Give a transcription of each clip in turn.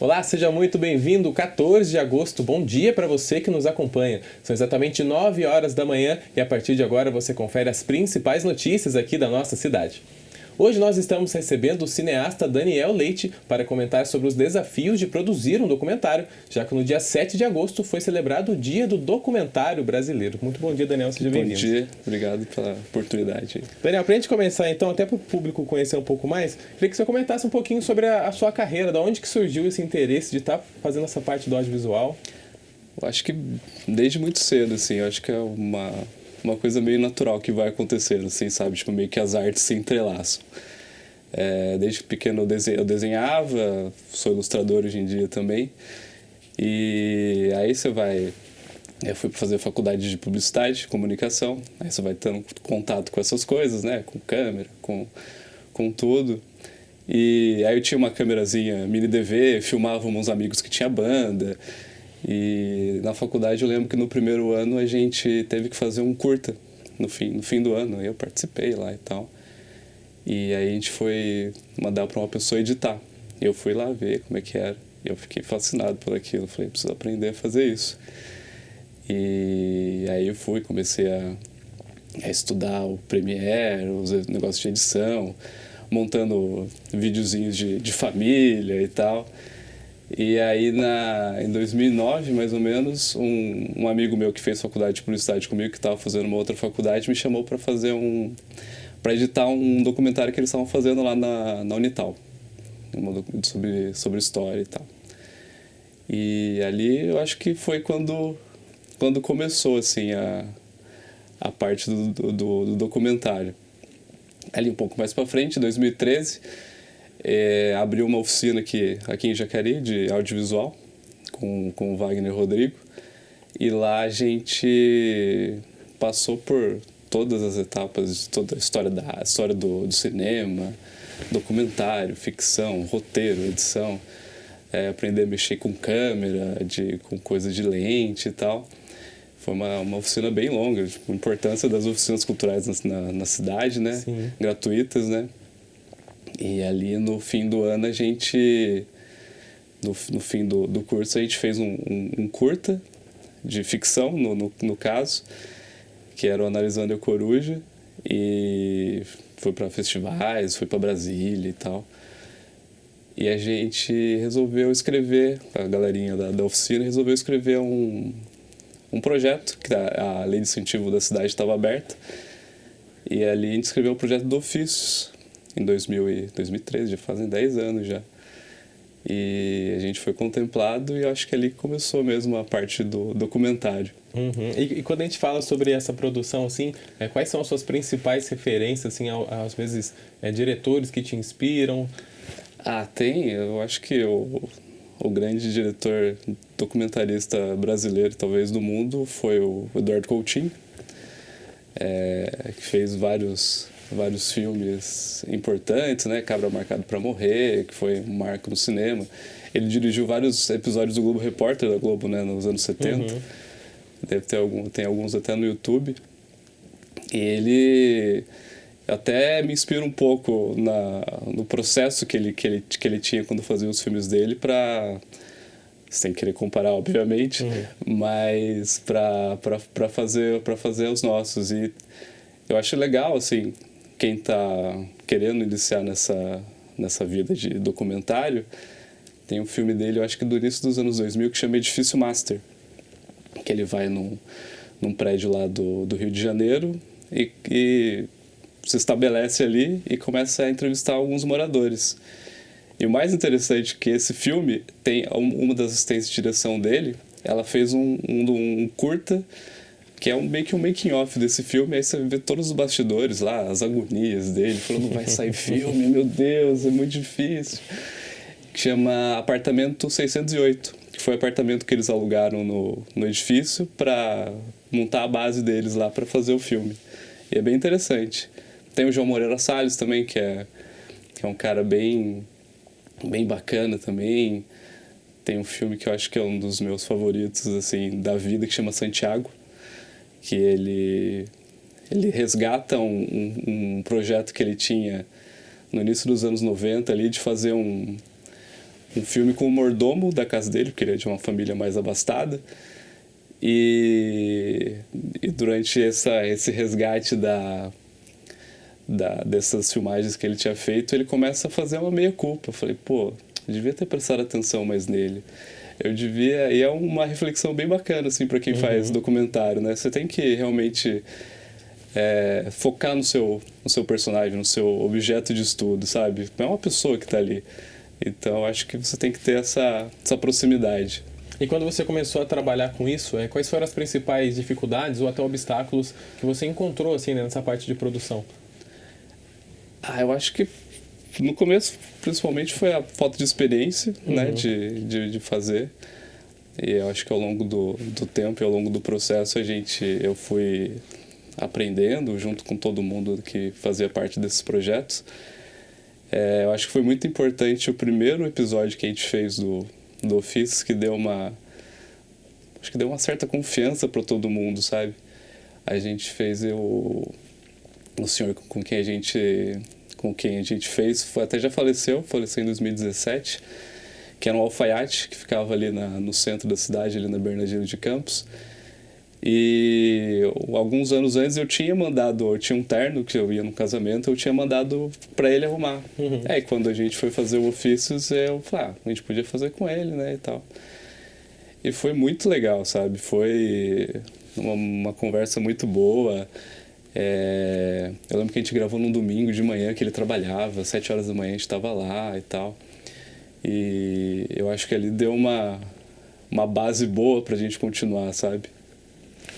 Olá, seja muito bem-vindo. 14 de agosto, bom dia para você que nos acompanha. São exatamente 9 horas da manhã e a partir de agora você confere as principais notícias aqui da nossa cidade. Hoje nós estamos recebendo o cineasta Daniel Leite para comentar sobre os desafios de produzir um documentário, já que no dia 7 de agosto foi celebrado o Dia do Documentário Brasileiro. Muito bom dia, Daniel, seja bem-vindo. Bom dia, obrigado pela oportunidade. Daniel, para a gente começar então, até para o público conhecer um pouco mais, queria que você comentasse um pouquinho sobre a sua carreira, de onde que surgiu esse interesse de estar fazendo essa parte do audiovisual. Eu acho que desde muito cedo, assim, eu acho que é uma coisa meio natural que vai acontecer, assim, sabe? Tipo, meio que as artes se entrelaçam. Desde pequeno eu desenhava, sou ilustrador hoje em dia também. E aí você vai... Eu fui fazer faculdade de publicidade, comunicação, aí você vai tendo contato com essas coisas, né? Com câmera, com tudo. E aí eu tinha uma câmerazinha mini DV, filmava uns amigos que tinha banda. E na faculdade eu lembro que no primeiro ano a gente teve que fazer um curta no fim do ano. Eu participei lá e tal. E aí a gente foi mandar para uma pessoa editar. Eu fui lá ver como é que era. E eu fiquei fascinado por aquilo. Falei, preciso aprender a fazer isso. E aí eu comecei a estudar o Premiere, os negócios de edição, montando videozinhos de família e tal. E aí em 2009, mais ou menos, um amigo meu que fez faculdade de publicidade comigo, que estava fazendo uma outra faculdade, me chamou para para editar um documentário que eles estavam fazendo lá na Unital, sobre história e tal. E ali eu acho que foi quando começou assim a parte do documentário. Ali um pouco mais para frente, em 2013, abriu uma oficina aqui em Jacareí de audiovisual com o Wagner Rodrigo, e lá a gente passou por todas as etapas de toda a história do cinema, documentário, ficção, roteiro, edição, aprender a mexer com câmera, com coisa de lente e tal. Foi uma oficina bem longa, tipo, a importância das oficinas culturais na cidade, né? Sim. Gratuitas, né? E ali no fim do ano no fim do curso a gente fez um curta de ficção, no caso, que era o Analisando a Coruja, e foi para festivais, foi para Brasília e tal. E a gente resolveu escrever, a galerinha da oficina resolveu escrever um projeto, que a lei de incentivo da cidade estava aberta, e ali a gente escreveu o projeto do Ofícios, em 2013, já fazem 10 anos já. E a gente foi contemplado e eu acho que ali começou mesmo a parte do documentário. Uhum. E quando a gente fala sobre essa produção, assim, quais são as suas principais referências, assim, às vezes, diretores que te inspiram? Tem. Eu acho que o grande diretor documentarista brasileiro, talvez do mundo, foi o Eduardo Coutinho, que fez vários filmes importantes, né? Cabra Marcado para Morrer, que foi um marco no cinema. Ele dirigiu vários episódios do Globo Repórter da Globo, né, nos anos 70. Uhum. Tem alguns até no YouTube. E ele até me inspira um pouco no processo que ele tinha quando fazia os filmes dele, sem querer comparar, obviamente, mas para fazer os nossos. E eu acho legal, assim, quem está querendo iniciar nessa vida de documentário, tem um filme dele, eu acho que do início dos anos 2000, que chama Edifício Master, que ele vai num prédio lá do Rio de Janeiro e se estabelece ali e começa a entrevistar alguns moradores. E o mais interessante é que esse filme tem uma das assistentes de direção dele, ela fez um curta, que é meio que um making-off desse filme. Aí você vê todos os bastidores lá, as agonias dele, falando, não vai sair filme, meu Deus, é muito difícil. Que chama Apartamento 608, que foi o apartamento que eles alugaram no edifício para montar a base deles lá para fazer o filme. E é bem interessante. Tem o João Moreira Salles também, que é um cara bem bacana também. Tem um filme que eu acho que é um dos meus favoritos, assim, da vida, que chama Santiago, que ele resgata um projeto que ele tinha no início dos anos 90 ali, de fazer um filme com o mordomo da casa dele, porque ele é de uma família mais abastada. E durante esse resgate dessas filmagens que ele tinha feito, ele começa a fazer uma meia-culpa. Eu falei, pô, devia ter prestado atenção mais nele. Eu devia... E é uma reflexão bem bacana, assim, para quem faz documentário, né? Você tem que realmente focar no seu personagem, no seu objeto de estudo, sabe? Não é uma pessoa que está ali. Então, acho que você tem que ter essa proximidade. E quando você começou a trabalhar com isso, quais foram as principais dificuldades ou até obstáculos que você encontrou, assim, né, nessa parte de produção? Eu acho que no começo, principalmente, foi a falta de experiência, né, de fazer. E eu acho que ao longo do tempo e ao longo do processo eu fui aprendendo junto com todo mundo que fazia parte desses projetos. Eu acho que foi muito importante o primeiro episódio que a gente fez do Office, que deu uma certa confiança para todo mundo, sabe? A gente fez o senhor com quem a gente fez, até já faleceu em 2017, que era um alfaiate que ficava ali no centro da cidade, ali na Bernardino de Campos. E alguns anos antes eu tinha um terno que eu ia no casamento, eu tinha mandado para ele arrumar. E quando a gente foi fazer o Ofícios, eu falei, a gente podia fazer com ele, né, e tal. E foi muito legal, sabe? Foi uma conversa muito boa. Eu lembro que a gente gravou num domingo de manhã, que ele trabalhava, 7 horas da manhã a gente estava lá e tal. E eu acho que ali deu uma base boa pra gente continuar, sabe?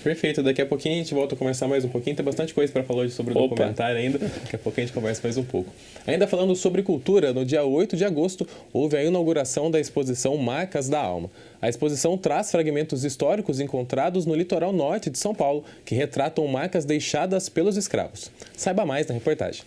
Perfeito, daqui a pouquinho a gente volta a conversar mais um pouquinho, tem bastante coisa para falar hoje sobre o documentário ainda, daqui a pouquinho a gente conversa mais um pouco. Ainda falando sobre cultura, no dia 8 de agosto houve a inauguração da exposição Marcas da Alma. A exposição traz fragmentos históricos encontrados no litoral norte de São Paulo, que retratam marcas deixadas pelos escravos. Saiba mais na reportagem.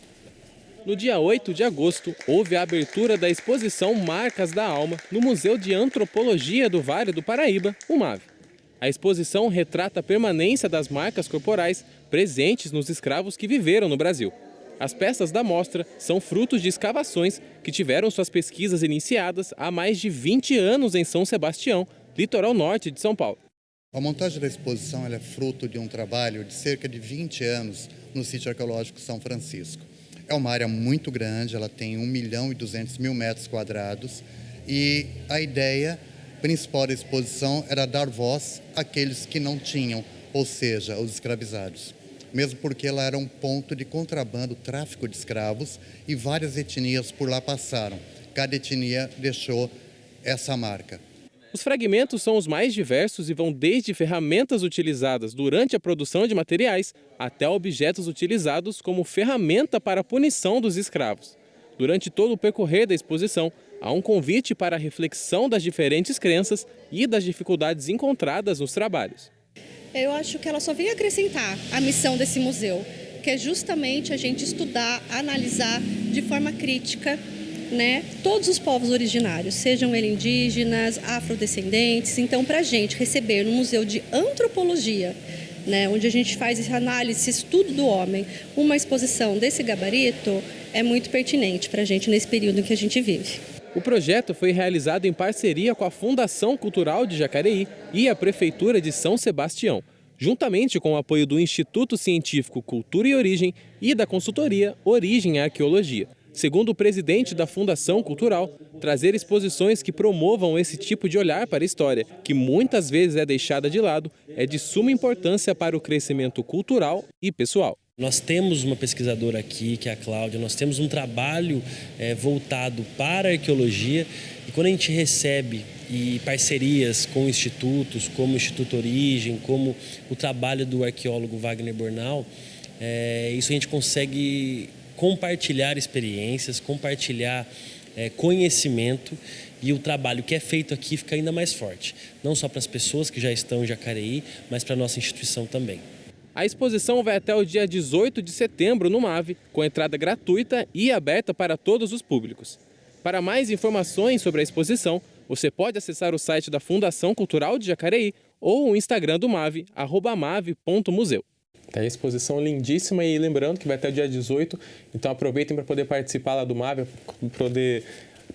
No dia 8 de agosto, houve a abertura da exposição Marcas da Alma no Museu de Antropologia do Vale do Paraíba, o MAVE. A exposição retrata a permanência das marcas corporais presentes nos escravos que viveram no Brasil. As peças da mostra são frutos de escavações que tiveram suas pesquisas iniciadas há mais de 20 anos em São Sebastião, litoral norte de São Paulo. A montagem da exposição é fruto de um trabalho de cerca de 20 anos no sítio arqueológico São Francisco. É uma área muito grande, ela tem 1.200.000 metros quadrados e a ideia principal da exposição era dar voz àqueles que não tinham, ou seja, os escravizados. Mesmo porque ela era um ponto de contrabando, tráfico de escravos, e várias etnias por lá passaram. Cada etnia deixou essa marca. Os fragmentos são os mais diversos e vão desde ferramentas utilizadas durante a produção de materiais até objetos utilizados como ferramenta para a punição dos escravos. Durante todo o percorrer da exposição, há um convite para a reflexão das diferentes crenças e das dificuldades encontradas nos trabalhos. Eu acho que ela só vem acrescentar a missão desse museu, que é justamente a gente estudar, analisar de forma crítica, né, todos os povos originários, sejam eles indígenas, afrodescendentes. Então, para a gente receber no Museu de Antropologia, né, onde a gente faz essa análise, esse estudo do homem, uma exposição desse gabarito, é muito pertinente para a gente nesse período em que a gente vive. O projeto foi realizado em parceria com a Fundação Cultural de Jacareí e a Prefeitura de São Sebastião, juntamente com o apoio do Instituto Científico Cultura e Origem e da consultoria Origem Arqueologia. Segundo o presidente da Fundação Cultural, trazer exposições que promovam esse tipo de olhar para a história, que muitas vezes é deixada de lado, é de suma importância para o crescimento cultural e pessoal. Nós temos uma pesquisadora aqui, que é a Cláudia, nós temos um trabalho voltado para a arqueologia, e quando a gente recebe parcerias com institutos, como o Instituto Origem, como o trabalho do arqueólogo Wagner Bornal, isso a gente consegue compartilhar experiências, compartilhar conhecimento, e o trabalho que é feito aqui fica ainda mais forte, não só para as pessoas que já estão em Jacareí, mas para a nossa instituição também. A exposição vai até o dia 18 de setembro no MAVE, com entrada gratuita e aberta para todos os públicos. Para mais informações sobre a exposição, você pode acessar o site da Fundação Cultural de Jacareí ou o Instagram do MAVE, @mave.museu. Tem a exposição lindíssima e lembrando que vai até o dia 18, então aproveitem para poder participar lá do MAVE, poder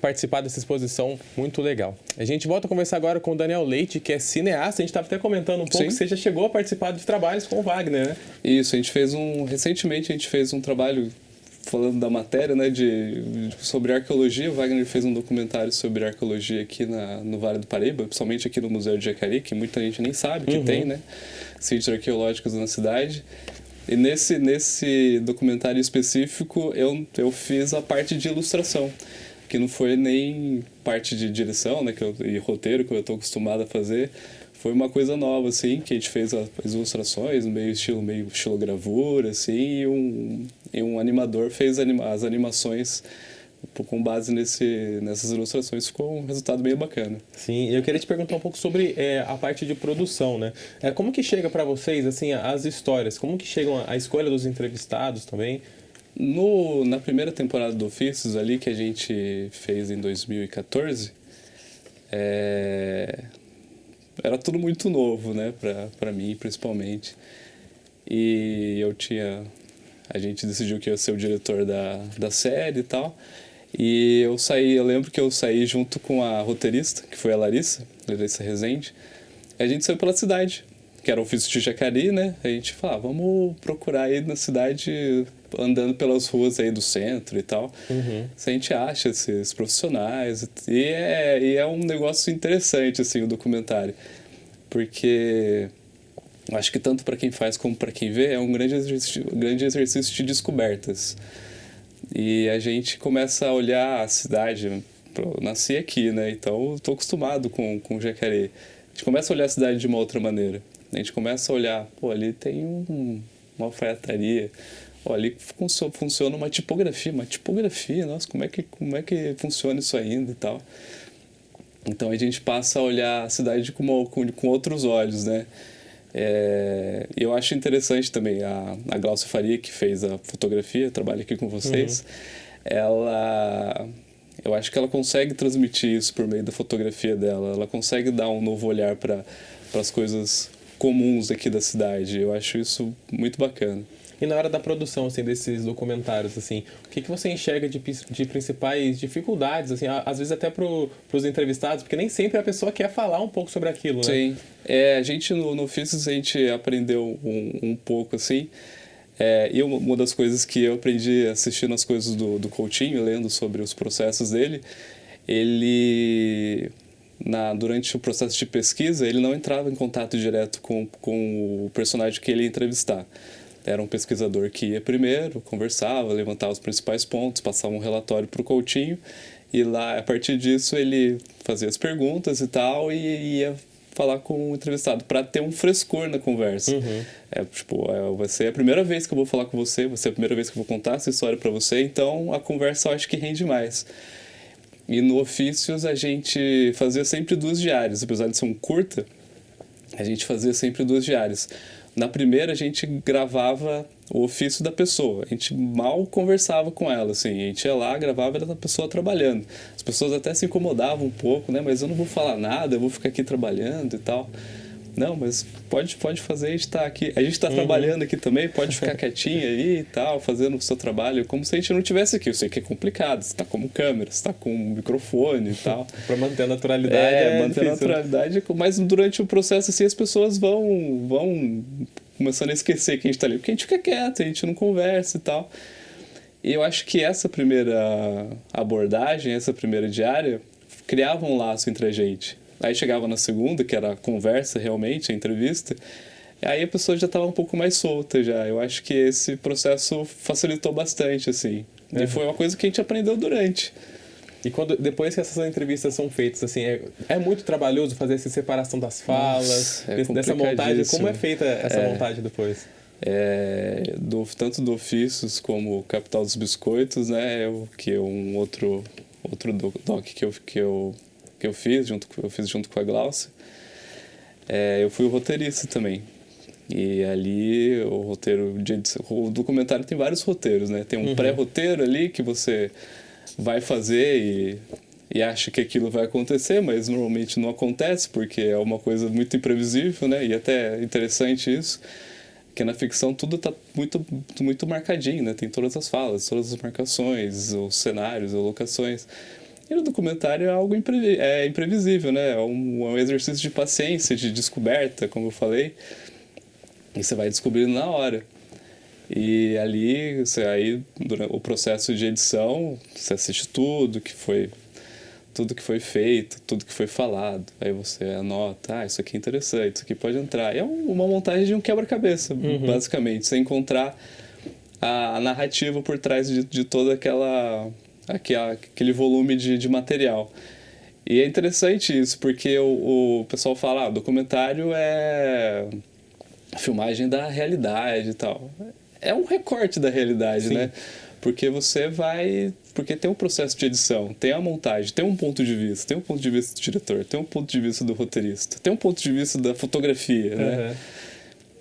participar dessa exposição muito legal. A gente volta a conversar agora com o Daniel Leite, que é cineasta. A gente estava até comentando um pouco que você já chegou a participar de trabalhos com o Wagner, né? Isso, recentemente a gente fez um trabalho falando da matéria, né, sobre arqueologia. O Wagner fez um documentário sobre arqueologia aqui no Vale do Paraíba, principalmente aqui no Museu de Jacareí, que muita gente nem sabe que tem, né, sítios arqueológicos na cidade. E nesse documentário específico eu fiz a parte de ilustração, que não foi nem parte de direção, né, e roteiro que eu estou acostumado a fazer. Foi uma coisa nova, assim, que a gente fez as ilustrações, meio estilo gravura, assim, e um animador fez as animações com base nessas ilustrações. Ficou um resultado bem bacana. Sim, eu queria te perguntar um pouco sobre a parte de produção, né? Como que chega para vocês, assim, as histórias? Como que chegam a escolha dos entrevistados também? Na primeira temporada do Ofícios ali, que a gente fez em 2014, era tudo muito novo, né, para mim, principalmente. E a gente decidiu que eu ia ser o diretor da série e tal. E eu lembro que eu saí junto com a roteirista, que foi a Larissa Rezende. E a gente saiu pela cidade, que era o Ofício de Jacareí, né? A gente falou, vamos procurar aí na cidade, andando pelas ruas aí do centro e tal. Se a gente acha esses profissionais. E é um negócio interessante, assim, o documentário. Porque eu acho que tanto para quem faz como para quem vê, é um grande exercício de descobertas. E a gente começa a olhar a cidade. Eu nasci aqui, né? Então eu estou acostumado com Jacareí. A gente começa a olhar a cidade de uma outra maneira. A gente começa a olhar, ali tem uma alfaiataria. Ali funciona uma tipografia. Nossa, como é que funciona isso ainda e tal? Então a gente passa a olhar a cidade com outros olhos, né? Eu acho interessante também a Glaucia Faria, que fez a fotografia, trabalha aqui com vocês. Eu acho que ela consegue transmitir isso por meio da fotografia dela. Ela consegue dar um novo olhar para as coisas comuns aqui da cidade. Eu acho isso muito bacana. E na hora da produção, assim, desses documentários, assim, o que você enxerga de principais dificuldades, assim, às vezes até para os entrevistados, porque nem sempre a pessoa quer falar um pouco sobre aquilo, né? Sim. A gente, no Ofícios, a gente aprendeu um pouco, assim, e uma das coisas que eu aprendi assistindo as coisas do Coutinho, lendo sobre os processos dele, durante o processo de pesquisa, ele não entrava em contato direto com o personagem que ele ia entrevistar. Era um pesquisador que ia primeiro, conversava, levantava os principais pontos, passava um relatório para o Coutinho, e lá, a partir disso, ele fazia as perguntas e tal, e ia falar com o entrevistado, para ter um frescor na conversa. Vai ser a primeira vez que eu vou falar com você, vai ser a primeira vez que eu vou contar essa história para você, então a conversa eu acho que rende mais. E no Ofícios a gente fazia sempre 2 diárias, apesar de ser um curta, a gente fazia sempre 2 diárias. Na primeira, a gente gravava o ofício da pessoa. A gente mal conversava com ela, assim. A gente ia lá, gravava a pessoa trabalhando. As pessoas até se incomodavam um pouco, né? Mas eu não vou falar nada, eu vou ficar aqui trabalhando e tal. Não, mas pode fazer, a gente está aqui. A gente está trabalhando aqui também, pode ficar quietinho aí e tal, fazendo o seu trabalho, como se a gente não estivesse aqui. Eu sei que é complicado, você está com câmera, você está com microfone e tal. Para manter a naturalidade manter difícil, a naturalidade, né? Mas durante o processo, assim, as pessoas vão começando a esquecer que a gente está ali, porque a gente fica quieto, a gente não conversa e tal. E eu acho que essa primeira abordagem, essa primeira diária, criava um laço entre a gente. Aí chegava na segunda, que era a conversa realmente, a entrevista, aí a pessoa já estava um pouco mais solta já. Eu acho que esse processo facilitou bastante, assim. E foi uma coisa que a gente aprendeu durante. E depois que essas entrevistas são feitas, assim, é muito trabalhoso fazer essa separação das falas, dessa montagem. Como é feita essa montagem depois? Tanto do Ofícios como Capital dos Biscoitos, né? Que é um outro doc que eu fiz junto com a Glaucia. Eu fui o roteirista também. E ali o documentário tem vários roteiros, né? Tem um pré-roteiro ali que você vai fazer e acha que aquilo vai acontecer, mas normalmente não acontece, porque é uma coisa muito imprevisível, né? E até interessante isso, que na ficção tudo está muito, muito marcadinho, né? Tem todas as falas, todas as marcações, os cenários, as locações. E no documentário é algo imprevisível, né? É um exercício de paciência, de descoberta, como eu falei. E você vai descobrindo na hora. E ali, durante o processo de edição, você assiste tudo que foi feito, tudo que foi falado. Aí você anota, isso aqui é interessante, isso aqui pode entrar. E é uma montagem de um quebra-cabeça, basicamente. Você encontrar a narrativa por trás de todo aquele volume de material. E é interessante isso, porque o pessoal fala, documentário é a filmagem da realidade e tal. É um recorte da realidade, né? Porque porque tem um processo de edição, tem a montagem, tem um ponto de vista, tem um ponto de vista do diretor, tem um ponto de vista do roteirista, tem um ponto de vista da fotografia, né?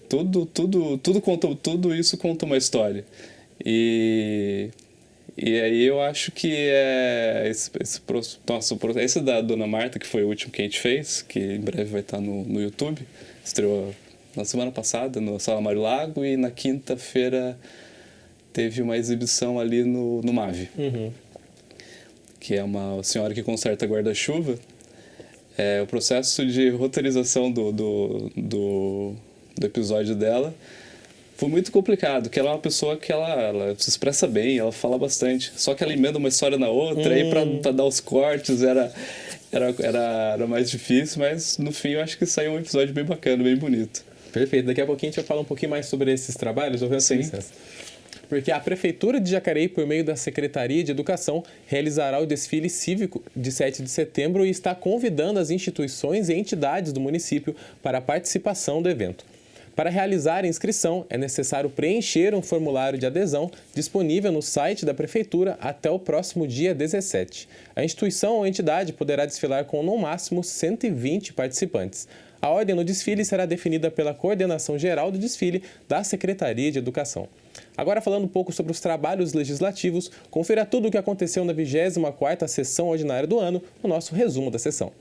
Tudo isso conta uma história. E aí eu acho que esse da Dona Marta, que foi o último que a gente fez, que em breve vai estar no YouTube, estreou na semana passada no Sala Mário Lago, e na quinta-feira teve uma exibição ali no MAV, que é uma senhora que conserta guarda-chuva. O processo de roteirização do episódio dela foi muito complicado, porque ela é uma pessoa que ela se expressa bem, ela fala bastante, só que ela emenda uma história na outra, aí pra dar os cortes era mais difícil, mas no fim eu acho que saiu um episódio bem bacana, bem bonito. Perfeito. Daqui a pouquinho a gente vai falar um pouquinho mais sobre esses trabalhos, Sim. Porque a Prefeitura de Jacareí, por meio da Secretaria de Educação, realizará o desfile cívico de 7 de setembro e está convidando as instituições e entidades do município para a participação do evento. Para realizar a inscrição, é necessário preencher um formulário de adesão disponível no site da Prefeitura até o próximo dia 17. A instituição ou entidade poderá desfilar com no máximo 120 participantes. A ordem no desfile será definida pela Coordenação Geral do Desfile da Secretaria de Educação. Agora, falando um pouco sobre os trabalhos legislativos, confira tudo o que aconteceu na 24ª Sessão Ordinária do ano no nosso resumo da sessão.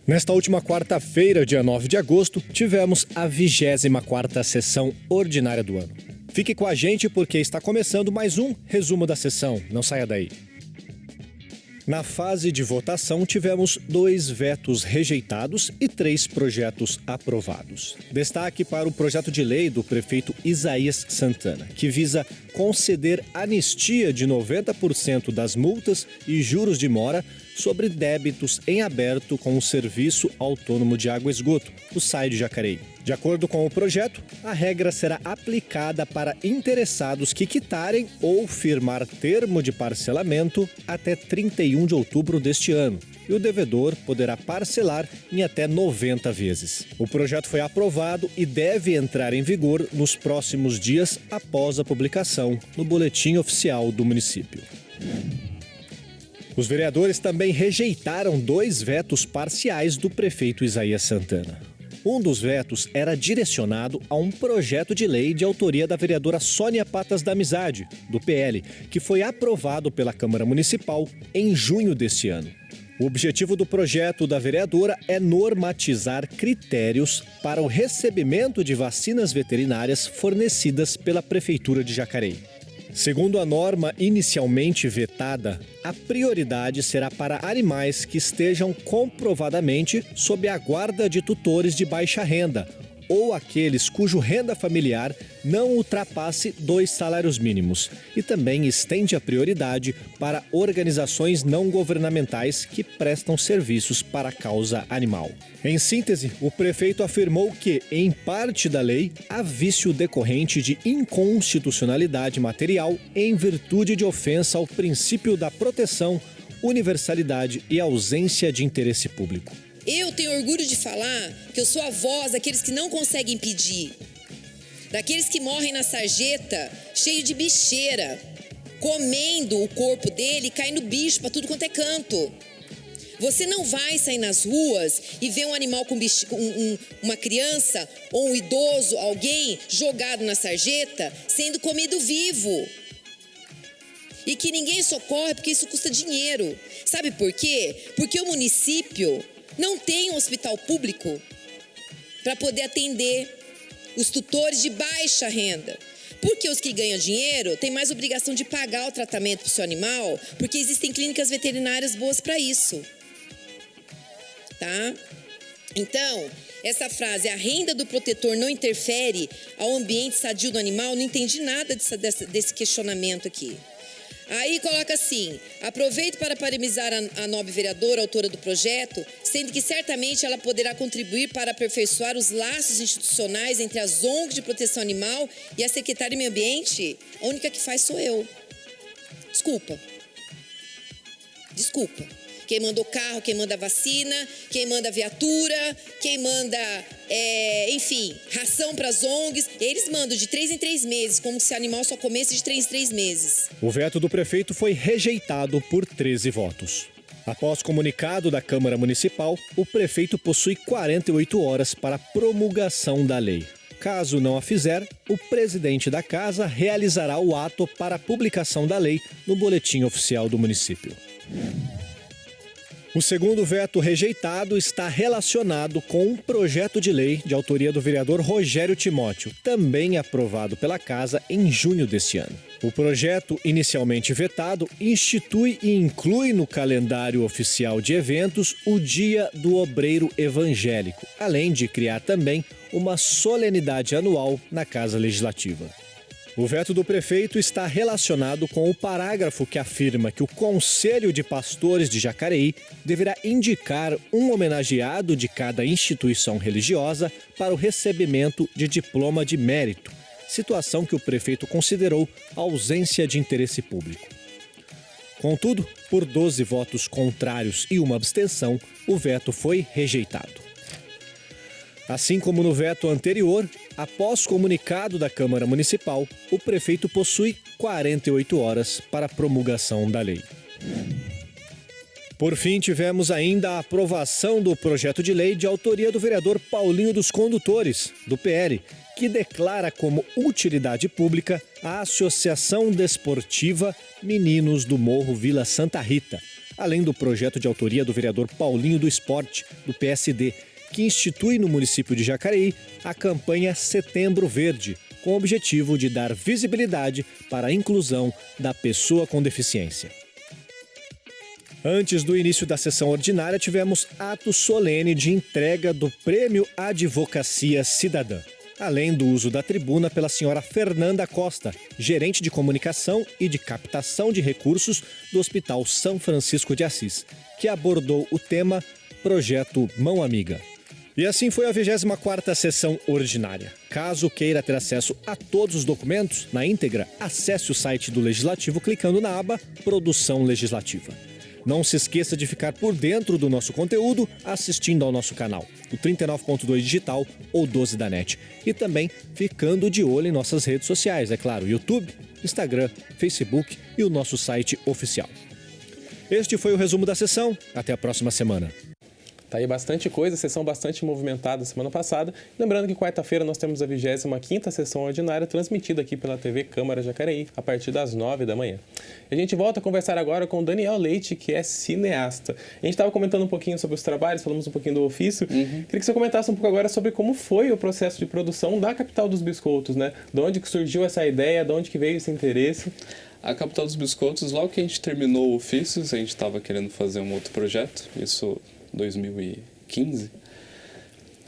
Nesta última quarta-feira, dia 9 de agosto, tivemos a 24ª Sessão Ordinária do ano. Fique com a gente porque está começando mais um resumo da sessão. Não saia daí. Na fase de votação, tivemos 2 vetos rejeitados e 3 projetos aprovados. Destaque para o projeto de lei do prefeito Isaías Santana, que visa conceder anistia de 90% das multas e juros de mora sobre débitos em aberto com o Serviço Autônomo de Água e Esgoto, o SAI de Jacareí. De acordo com o projeto, a regra será aplicada para interessados que quitarem ou firmar termo de parcelamento até 31 de outubro deste ano, e o devedor poderá parcelar em até 90 vezes. O projeto foi aprovado e deve entrar em vigor nos próximos dias após a publicação no Boletim Oficial do município. Os vereadores também rejeitaram 2 vetos parciais do prefeito Isaías Santana. Um dos vetos era direcionado a um projeto de lei de autoria da vereadora Sônia Patas da Amizade, do PL, que foi aprovado pela Câmara Municipal em junho deste ano. O objetivo do projeto da vereadora é normatizar critérios para o recebimento de vacinas veterinárias fornecidas pela Prefeitura de Jacareí. Segundo a norma inicialmente vetada, a prioridade será para animais que estejam comprovadamente sob a guarda de tutores de baixa renda ou aqueles cuja renda familiar não ultrapasse 2 salários mínimos, e também estende a prioridade para organizações não governamentais que prestam serviços para a causa animal. Em síntese, o prefeito afirmou que, em parte da lei, há vício decorrente de inconstitucionalidade material em virtude de ofensa ao princípio da proteção, universalidade e ausência de interesse público. Eu tenho orgulho de falar que eu sou a voz daqueles que não conseguem pedir, daqueles que morrem na sarjeta, cheio de bicheira, comendo o corpo dele, caindo bicho para tudo quanto é canto. Você não vai sair nas ruas e ver um animal com uma criança ou um idoso, alguém jogado na sarjeta, sendo comido vivo. E que ninguém socorre porque isso custa dinheiro. Sabe por quê? Porque o município não tem um hospital público para poder atender os tutores de baixa renda. Porque os que ganham dinheiro têm mais obrigação de pagar o tratamento para o seu animal, porque existem clínicas veterinárias boas para isso. Tá? Então, essa frase, a renda do protetor não interfere ao ambiente sadio do animal, não entendi nada desse questionamento aqui. Aí coloca assim: aproveito para parabenizar a nobre vereadora, autora do projeto, sendo que certamente ela poderá contribuir para aperfeiçoar os laços institucionais entre as ONGs de proteção animal e a Secretaria de Meio Ambiente. A única que faz sou eu. Desculpa. Quem manda o carro, quem manda a vacina, quem manda a viatura, quem manda, enfim, ração para as ONGs. Eles mandam de 3 em 3 meses, como se o animal só comesse de 3 em 3 meses. O veto do prefeito foi rejeitado por 13 votos. Após comunicado da Câmara Municipal, o prefeito possui 48 horas para a promulgação da lei. Caso não a fizer, o presidente da casa realizará o ato para a publicação da lei no Boletim Oficial do município. O segundo veto rejeitado está relacionado com um projeto de lei de autoria do vereador Rogério Timóteo, também aprovado pela Casa em junho deste ano. O projeto, inicialmente vetado, institui e inclui no calendário oficial de eventos o Dia do Obreiro Evangélico, além de criar também uma solenidade anual na Casa Legislativa. O veto do prefeito está relacionado com o parágrafo que afirma que o Conselho de Pastores de Jacareí deverá indicar um homenageado de cada instituição religiosa para o recebimento de diploma de mérito, situação que o prefeito considerou ausência de interesse público. Contudo, por 12 votos contrários e uma abstenção, o veto foi rejeitado. Assim como no veto anterior, após comunicado da Câmara Municipal, o prefeito possui 48 horas para a promulgação da lei. Por fim, tivemos ainda a aprovação do projeto de lei de autoria do vereador Paulinho dos Condutores, do PL, que declara como utilidade pública a Associação Desportiva Meninos do Morro Vila Santa Rita, além do projeto de autoria do vereador Paulinho do Esporte, do PSD, que institui no município de Jacareí a campanha Setembro Verde, com o objetivo de dar visibilidade para a inclusão da pessoa com deficiência. Antes do início da sessão ordinária, tivemos ato solene de entrega do Prêmio Advocacia Cidadã, além do uso da tribuna pela senhora Fernanda Costa, gerente de comunicação e de captação de recursos do Hospital São Francisco de Assis, que abordou o tema Projeto Mão Amiga. E assim foi a 24ª sessão ordinária. Caso queira ter acesso a todos os documentos na íntegra, acesse o site do Legislativo clicando na aba Produção Legislativa. Não se esqueça de ficar por dentro do nosso conteúdo assistindo ao nosso canal, o 39.2 Digital ou 12 da NET. E também ficando de olho em nossas redes sociais, é claro, YouTube, Instagram, Facebook e o nosso site oficial. Este foi o resumo da sessão. Até a próxima semana. Tá aí bastante coisa, sessão bastante movimentada semana passada. Lembrando que quarta-feira nós temos a 25ª sessão ordinária transmitida aqui pela TV Câmara Jacareí, a partir das 9 da manhã. A gente volta a conversar agora com o Daniel Leite, que é cineasta. A gente estava comentando um pouquinho sobre os trabalhos, falamos um pouquinho do ofício. Queria que você comentasse um pouco agora sobre como foi o processo de produção da Capital dos Biscoitos, né? De onde que surgiu essa ideia, de onde que veio esse interesse? A Capital dos Biscoitos, logo que a gente terminou o ofícios, a gente estava querendo fazer um outro projeto, isso 2015,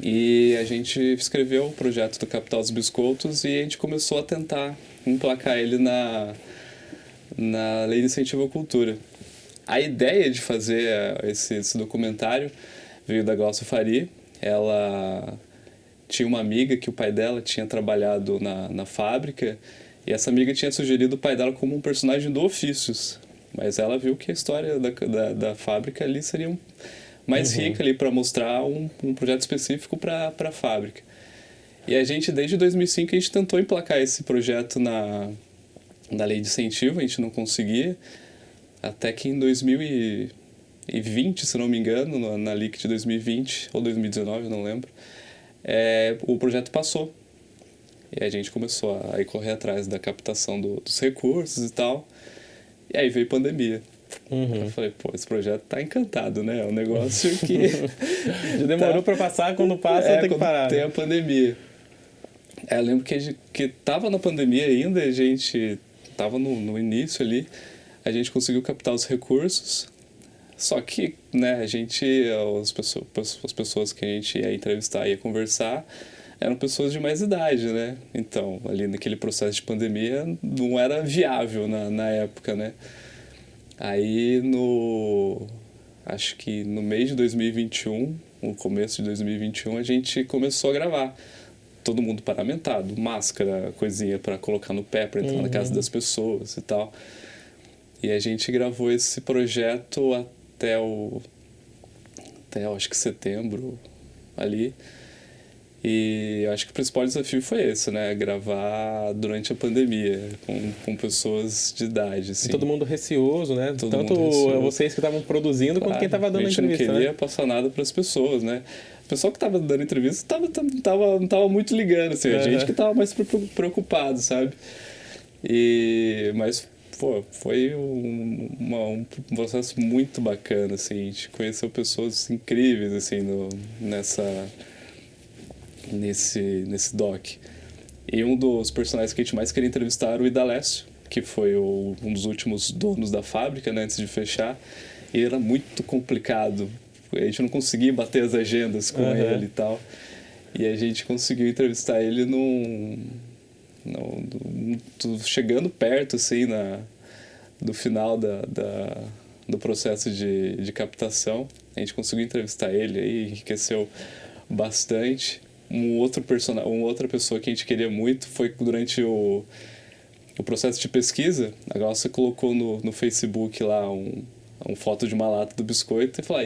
e a gente escreveu o projeto do Capital dos Biscoitos e a gente começou a tentar emplacar ele na Lei de Incentivo à Cultura. A ideia de fazer esse documentário veio da Glaucia Fari. Ela tinha uma amiga que o pai dela tinha trabalhado na fábrica, e essa amiga tinha sugerido o pai dela como um personagem do Ofícios, mas ela viu que a história da fábrica ali seria mais rica ali para mostrar um projeto específico para a fábrica. E a gente, desde 2005, a gente tentou emplacar esse projeto na Lei de Incentivo, a gente não conseguia, até que em 2020, se não me engano, na LIC de 2020, ou 2019, eu não lembro, o projeto passou. E a gente começou a correr atrás da captação dos recursos e tal, e aí veio pandemia. Eu falei, pô, esse projeto tá encantado, né? É um negócio que... Já demorou para passar, quando passa tem que parar. Tem a pandemia. Eu lembro que tava na pandemia ainda, a gente tava no início ali, a gente conseguiu captar os recursos, só que, né, as pessoas que a gente ia entrevistar, ia conversar, eram pessoas de mais idade, né? Então, ali naquele processo de pandemia, não era viável na época, né? Aí, acho que no mês de 2021, no começo de 2021, a gente começou a gravar. Todo mundo paramentado, máscara, coisinha para colocar no pé, para entrar na casa das pessoas e tal. E a gente gravou esse projeto até acho que setembro, ali. E acho que o principal desafio foi esse, né? Gravar durante a pandemia, com pessoas de idade, assim. E todo mundo receoso, né? Todo Tanto mundo receoso. vocês que estavam produzindo, quanto quem estava dando a entrevista, A gente não queria né? passar nada para as pessoas, né? O pessoal que estava dando entrevista não tava muito ligando, assim. A gente que estava mais preocupado, sabe? Mas, pô, foi um processo muito bacana, assim. A gente conheceu pessoas incríveis, assim, nesse doc. E um dos personagens que a gente mais queria entrevistar era o Idalécio, que foi um dos últimos donos da fábrica, né, antes de fechar. E era muito complicado. A gente não conseguia bater as agendas com ele e tal. E a gente conseguiu entrevistar ele chegando perto, assim, do final do processo de captação. A gente conseguiu entrevistar ele, aí enriqueceu bastante. Outra pessoa que a gente queria muito foi durante o processo de pesquisa. A Glaucia colocou no Facebook lá uma foto de uma lata do biscoito e falou: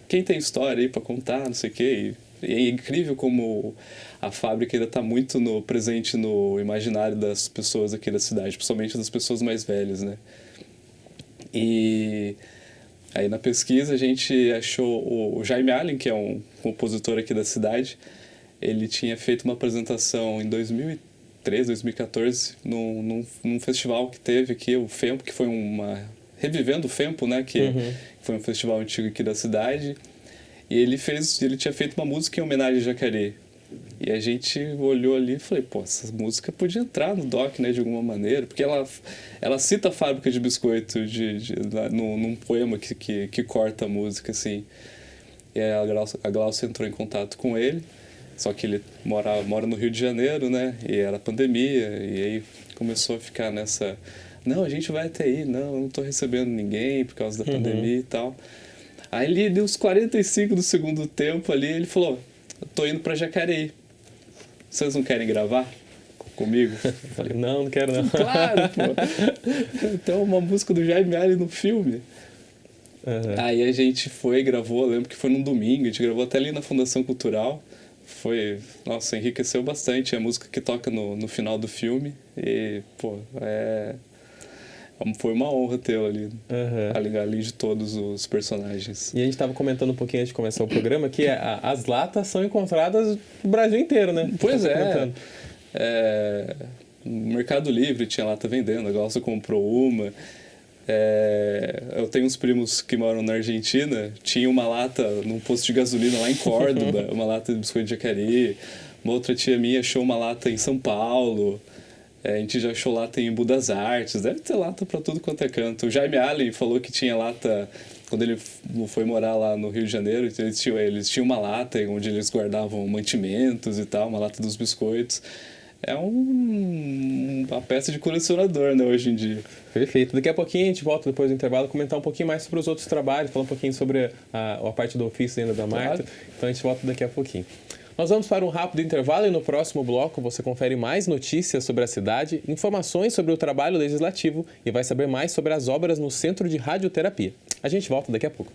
quem tem história aí para contar, não sei o quê. E é incrível como a fábrica ainda está muito presente no imaginário das pessoas aqui da cidade, principalmente das pessoas mais velhas, né? E aí na pesquisa a gente achou o Jaime Allen, que é um compositor aqui da cidade. Ele tinha feito uma apresentação em 2013, 2014, num festival que teve aqui, o FEMPO, que foi revivendo o FEMPO, né? Que foi um festival antigo aqui da cidade. E ele tinha feito uma música em homenagem a Jacareí. E a gente olhou ali e falei, pô, essa música podia entrar no doc, né, de alguma maneira, porque ela cita a fábrica de biscoito num poema que corta a música, assim. E aí a Glaucia entrou em contato com ele, só que ele mora no Rio de Janeiro, né, e era pandemia, e aí começou a ficar nessa... Não, a gente vai até aí, não, eu não tô recebendo ninguém por causa da pandemia e tal. Aí ele deu uns 45 do segundo tempo ali, ele falou, eu tô indo pra Jacareí. Vocês não querem gravar comigo? Falei, não quero não. Claro, pô. Então, uma música do Jaime Allen no filme. Aí a gente gravou, eu lembro que foi num domingo, a gente gravou até ali na Fundação Cultural. Nossa, enriqueceu bastante a música que toca no final do filme. E, pô, foi uma honra tê-lo ali, além de todos os personagens. E a gente estava comentando um pouquinho antes de começar o programa que as latas são encontradas no Brasil inteiro, né? Pois no Mercado Livre tinha lata vendendo, a Glaucia comprou uma. Eu tenho uns primos que moram na Argentina, tinha uma lata num posto de gasolina lá em Córdoba, uma lata de biscoito de Jacareí. Uma outra tia minha achou uma lata em São Paulo. A gente já achou lata em Budas Artes, deve ter lata para tudo quanto é canto. O Jaime Allen falou que tinha lata, quando ele foi morar lá no Rio de Janeiro, eles tinham uma lata onde eles guardavam mantimentos e tal, uma lata dos biscoitos. É uma peça de colecionador, né, hoje em dia. Perfeito. Daqui a pouquinho a gente volta depois do intervalo comentar um pouquinho mais sobre os outros trabalhos, falar um pouquinho sobre a parte do ofício ainda da Marta. Então a gente volta daqui a pouquinho. Nós vamos para um rápido intervalo e no próximo bloco você confere mais notícias sobre a cidade, informações sobre o trabalho legislativo e vai saber mais sobre as obras no Centro de Radioterapia. A gente volta daqui a pouco.